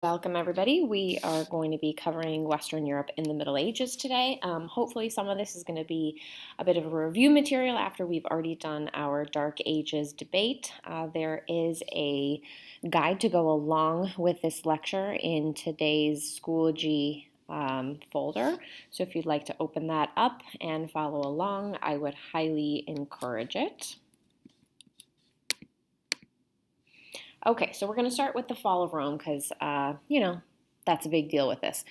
Welcome everybody. We are going to be covering Western Europe in the Middle Ages today. Hopefully some of this is going to be a bit of a review material after we've already done our Dark Ages debate. There is a guide to go along with this lecture in today's Schoology folder. So if you'd like to open that up and follow along, I would highly encourage it. Okay, so we're going to start with the fall of Rome because, that's a big deal with this.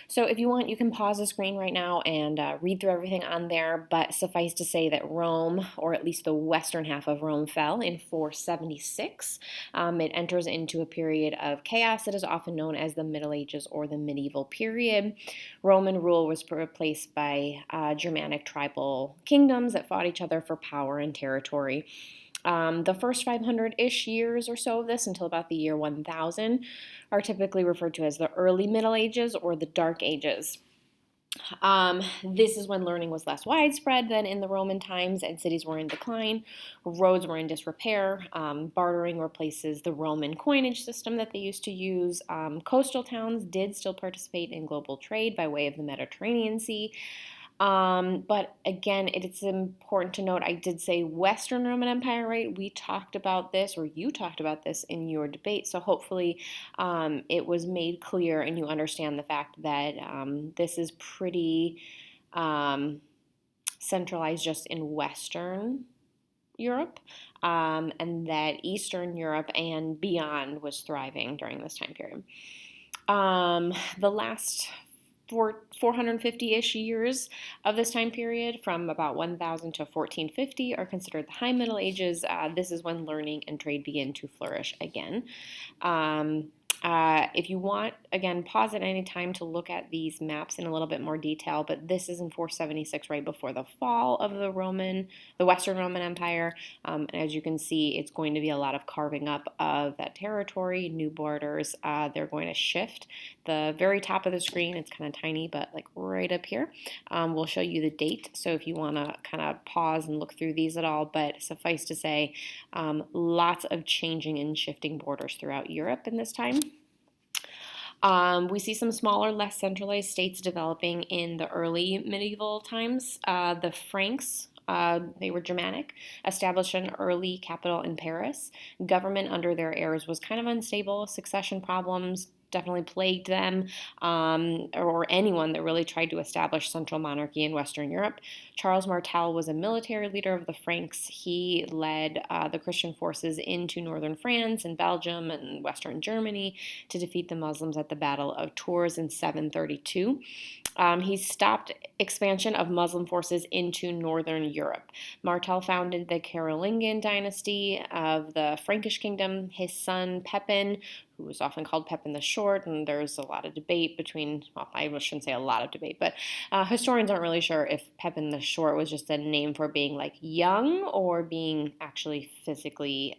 So if you want, you can pause the screen right now and read through everything on there, but suffice to say that Rome, or at least the western half of Rome, fell in 476. It enters into a period of chaos that is often known as the Middle Ages or the medieval period. Roman rule was replaced by Germanic tribal kingdoms that fought each other for power and territory. The first 500-ish years or so of this, until about the year 1000, are typically referred to as the early Middle Ages or the Dark Ages. This is when learning was less widespread than in the Roman times and cities were in decline. Roads were in disrepair. Bartering replaces the Roman coinage system that they used to use. Coastal towns did still participate in global trade by way of the Mediterranean Sea. But again, it's important to note, I did say Western Roman Empire, right? We talked about this, or you talked about this in your debate. So hopefully it was made clear and you understand the fact that this is pretty centralized just in Western Europe, and that Eastern Europe and beyond was thriving during this time period. The last 450-ish years of this time period, from about 1000 to 1450, are considered the High Middle Ages. This is when learning and trade begin to flourish again. If you want, again, pause at any time to look at these maps in a little bit more detail, but this is in 476, right before the fall of the Western Roman Empire. And as you can see, it's going to be a lot of carving up of that territory, new borders. They're going to shift. The very top of the screen, it's kind of tiny, but like right up here, we'll show you the date. So if you want to kind of pause and look through these at all, but suffice to say, lots of changing and shifting borders throughout Europe in this time. We see some smaller, less centralized states developing in the early medieval times. The Franks, they were Germanic, established an early capital in Paris. Government under their heirs was kind of unstable. Succession problems definitely plagued them, or anyone that really tried to establish central monarchy in Western Europe. Charles Martel was a military leader of the Franks. He led the Christian forces into northern France and Belgium and Western Germany to defeat the Muslims at the Battle of Tours in 732. He stopped expansion of Muslim forces into northern Europe. Martel founded the Carolingian dynasty of the Frankish kingdom. His son Pepin, who was often called Pepin the Short, and there's a lot of debate between, well, I shouldn't say a lot of debate, but historians aren't really sure if Pepin the Short was just a name for being like young or being actually physically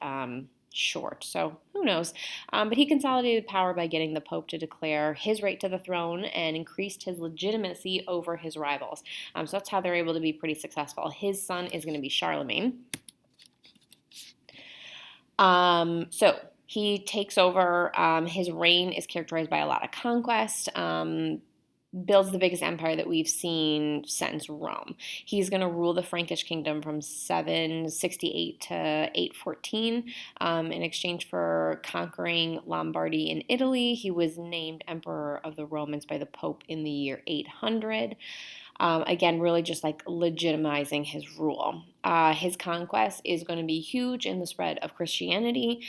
short. So who knows? But he consolidated power by getting the Pope to declare his right to the throne and increased his legitimacy over his rivals. So that's how they're able to be pretty successful. His son is going to be Charlemagne. So he takes over. His reign is characterized by a lot of conquest. Builds the biggest empire that we've seen since Rome. He's going to rule the Frankish kingdom from 768 to 814. In exchange for conquering Lombardy in Italy, he was named Emperor of the Romans by the Pope in the year 800. Again, really just like legitimizing his rule. His conquest is going to be huge in the spread of Christianity.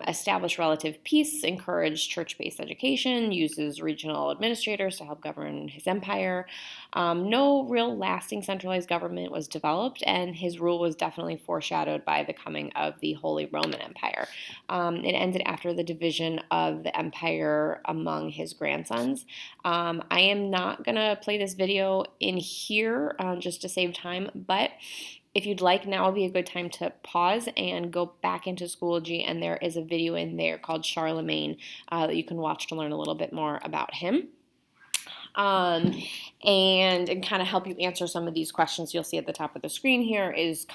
Establish relative peace, encourage church-based education, uses regional administrators to help govern his empire. No real lasting centralized government was developed, and his rule was definitely foreshadowed by the coming of the Holy Roman Empire. It ended after the division of the empire among his grandsons. I am not going to play this video in here just to save time, but if you'd like, now would be a good time to pause and go back into Schoology, and there is a video in there called Charlemagne that you can watch to learn a little bit more about him. And kind of help you answer some of these questions you'll see at the top of the screen here is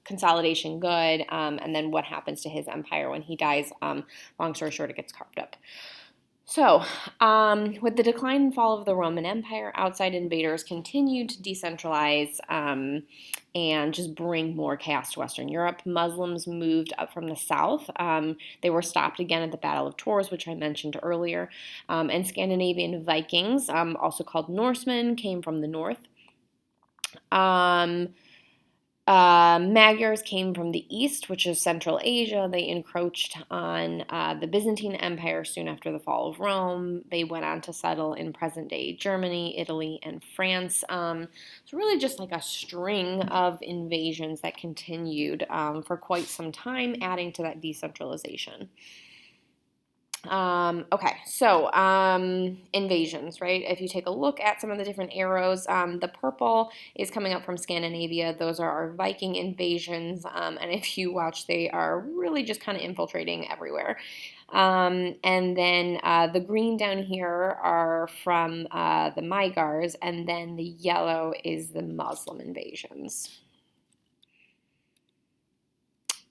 consolidation good, and then what happens to his empire when he dies. Long story short, it gets carved up. So, with the decline and fall of the Roman Empire, outside invaders continued to decentralize and just bring more chaos to Western Europe. Muslims moved up from the south. They were stopped again at the Battle of Tours, which I mentioned earlier. And Scandinavian Vikings, also called Norsemen, came from the north. Um, Magyars came from the east, which is Central Asia. They encroached on the Byzantine Empire soon after the fall of Rome. They went on to settle in present-day Germany, Italy, and France. It's really just like a string of invasions that continued for quite some time, adding to that decentralization. Okay, so invasions, right? If you take a look at some of the different arrows, the purple is coming up from Scandinavia. Those are our Viking invasions, and if you watch, they are really just kind of infiltrating everywhere. And then the green down here are from the Magyars, and then the yellow is the Muslim invasions.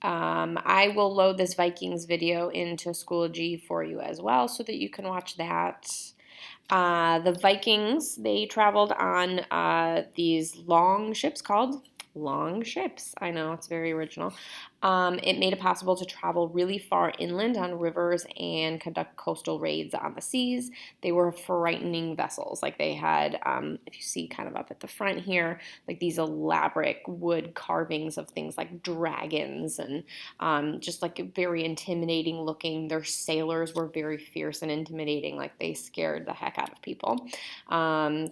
I will load this Vikings video into Schoology for you as well so that you can watch that. The Vikings, they traveled on these long ships called long ships. I know, it's very original. It made it possible to travel really far inland on rivers and conduct coastal raids on the seas. They were frightening vessels. Like they had, if you see kind of up at the front here, like these elaborate wood carvings of things like dragons and just like very intimidating looking. Their sailors were very fierce and intimidating. Like they scared the heck out of people.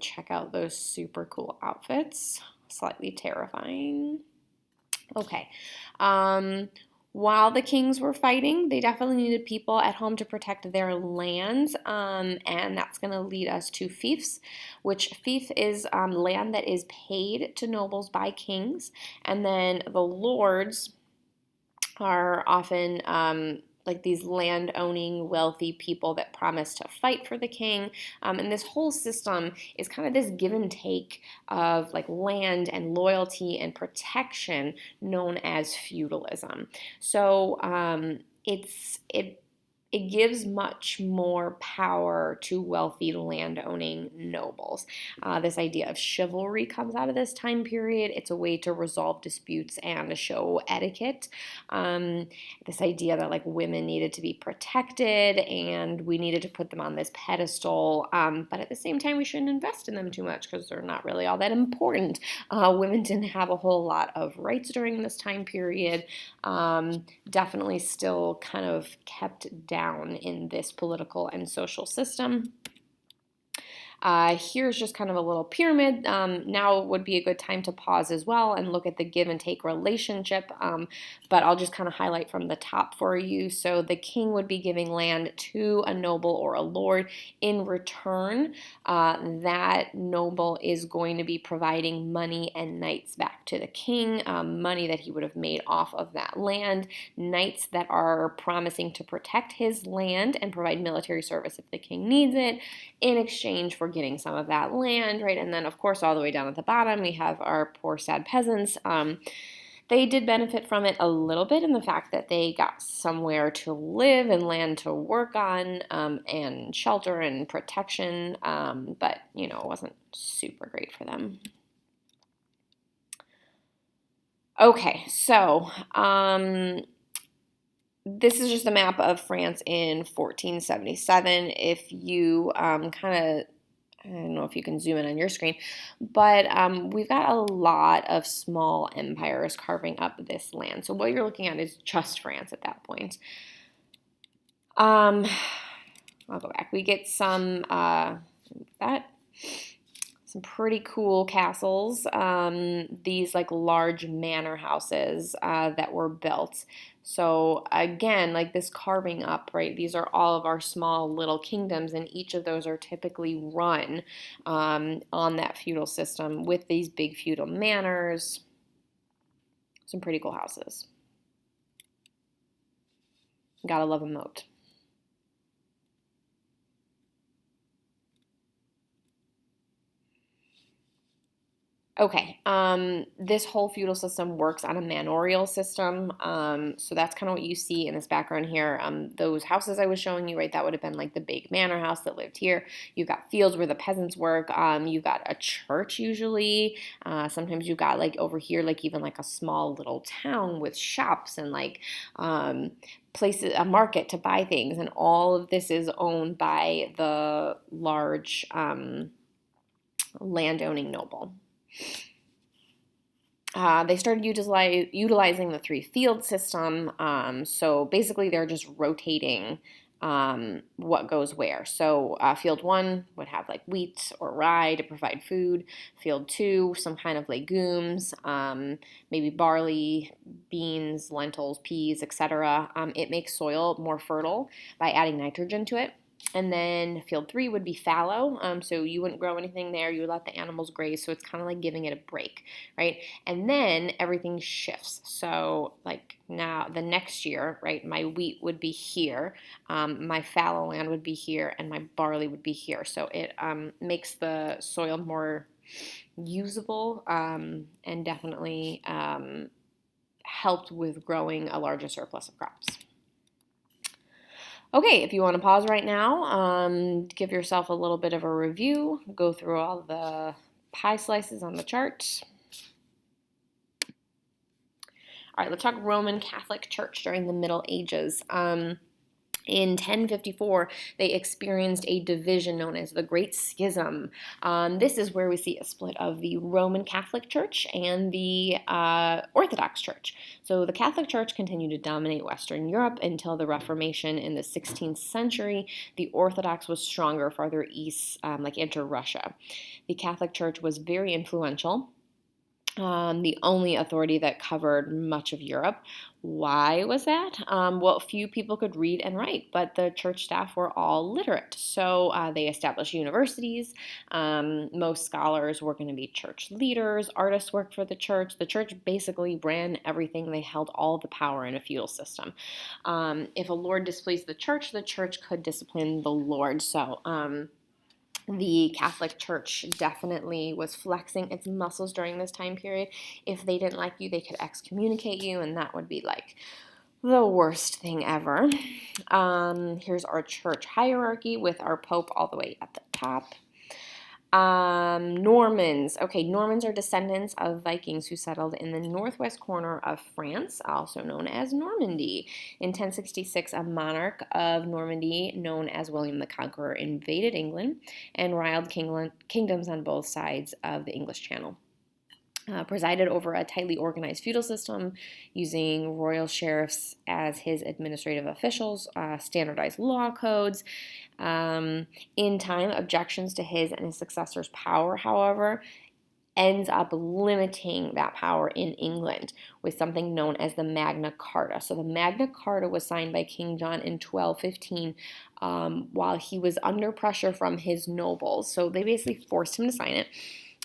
Check out those super cool outfits. Slightly terrifying. Okay. While the kings were fighting, they definitely needed people at home to protect their lands, and that's going to lead us to fiefs, which fief is land that is paid to nobles by kings, and then the lords are often like these land-owning, wealthy people that promise to fight for the king. And this whole system is kind of this give and take of like land and loyalty and protection known as feudalism. So it gives much more power to wealthy land-owning nobles. This idea of chivalry comes out of this time period. It's a way to resolve disputes and to show etiquette. This idea that like women needed to be protected and we needed to put them on this pedestal, but at the same time we shouldn't invest in them too much because they're not really all that important. Women didn't have a whole lot of rights during this time period. Definitely still kind of kept down in this political and social system. Here's just kind of a little pyramid. Now would be a good time to pause as well and look at the give and take relationship, but I'll just kind of highlight from the top for you. So the king would be giving land to a noble or a lord. In return, that noble is going to be providing money and knights back to the king, money that he would have made off of that land, knights that are promising to protect his land and provide military service if the king needs it, in exchange for getting some of that land, right? And then, of course, all the way down at the bottom, we have our poor, sad peasants. They did benefit from it a little bit in the fact that they got somewhere to live and land to work on, and shelter and protection, but, you know, it wasn't super great for them. Okay, so this is just a map of France in 1477. If you kind of, I don't know if you can zoom in on your screen, but we've got a lot of small empires carving up this land. So what you're looking at is just France at that point. I'll go back. We get some some pretty cool castles, these like large manor houses that were built. So again, like this carving up, right? These are all of our small little kingdoms, and each of those are typically run on that feudal system with these big feudal manors. Some pretty cool houses. Gotta love a moat. Okay, this whole feudal system works on a manorial system. So that's kind of what you see in this background here. Those houses I was showing you, right, that would have been like the big manor house that lived here. You've got fields where the peasants work. You've got a church usually. Sometimes you've got like over here, like even like a small little town with shops and like places, a market to buy things. And all of this is owned by the large landowning noble. They started utilizing the three field system. So basically, they're just rotating what goes where. So field one would have like wheat or rye to provide food. Field two, some kind of legumes, maybe barley, beans, lentils, peas, etc. It makes soil more fertile by adding nitrogen to it. And then field three would be fallow. So you wouldn't grow anything there. You would let the animals graze. So it's kind of like giving it a break, right? And then everything shifts. So like now the next year, right, my wheat would be here, my fallow land would be here, and my barley would be here. So it makes the soil more usable and definitely helped with growing a larger surplus of crops. Okay, if you want to pause right now, give yourself a little bit of a review, go through all the pie slices on the chart. All right, let's talk Roman Catholic Church during the Middle Ages. In 1054, they experienced a division known as the Great Schism. This is where we see a split of the Roman Catholic Church and the Orthodox Church. So the Catholic Church continued to dominate Western Europe until the Reformation in the 16th century. The Orthodox was stronger farther east, like into Russia. The Catholic Church was very influential. The only authority that covered much of Europe. Why was that? Well, few people could read and write, but the church staff were all literate. So they established universities. Most scholars were going to be church leaders. Artists worked for the church. The church basically ran everything. They held all the power in a feudal system. If a lord displeased the church could discipline the lord. So the Catholic Church definitely was flexing its muscles during this time period. If they didn't like you, they could excommunicate you, and that would be like the worst thing ever. Here's our church hierarchy with our Pope all the way at the top. Normans. Okay, Normans are descendants of Vikings who settled in the northwest corner of France, also known as Normandy. In 1066, a monarch of Normandy, known as William the Conqueror, invaded England and riled kingdoms on both sides of the English Channel. Presided over a tightly organized feudal system using royal sheriffs as his administrative officials, standardized law codes. In time, objections to his and his successor's power, however, ends up limiting that power in England with something known as the Magna Carta. So the Magna Carta was signed by King John in 1215 while he was under pressure from his nobles. So they basically forced him to sign it.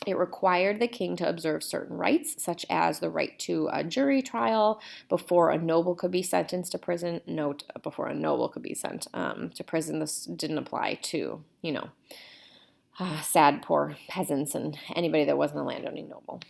It required the king to observe certain rights, such as the right to a jury trial before a noble could be sentenced to prison. Note, before a noble could be sent to prison. This didn't apply to, sad, poor peasants and anybody that wasn't a landowning noble.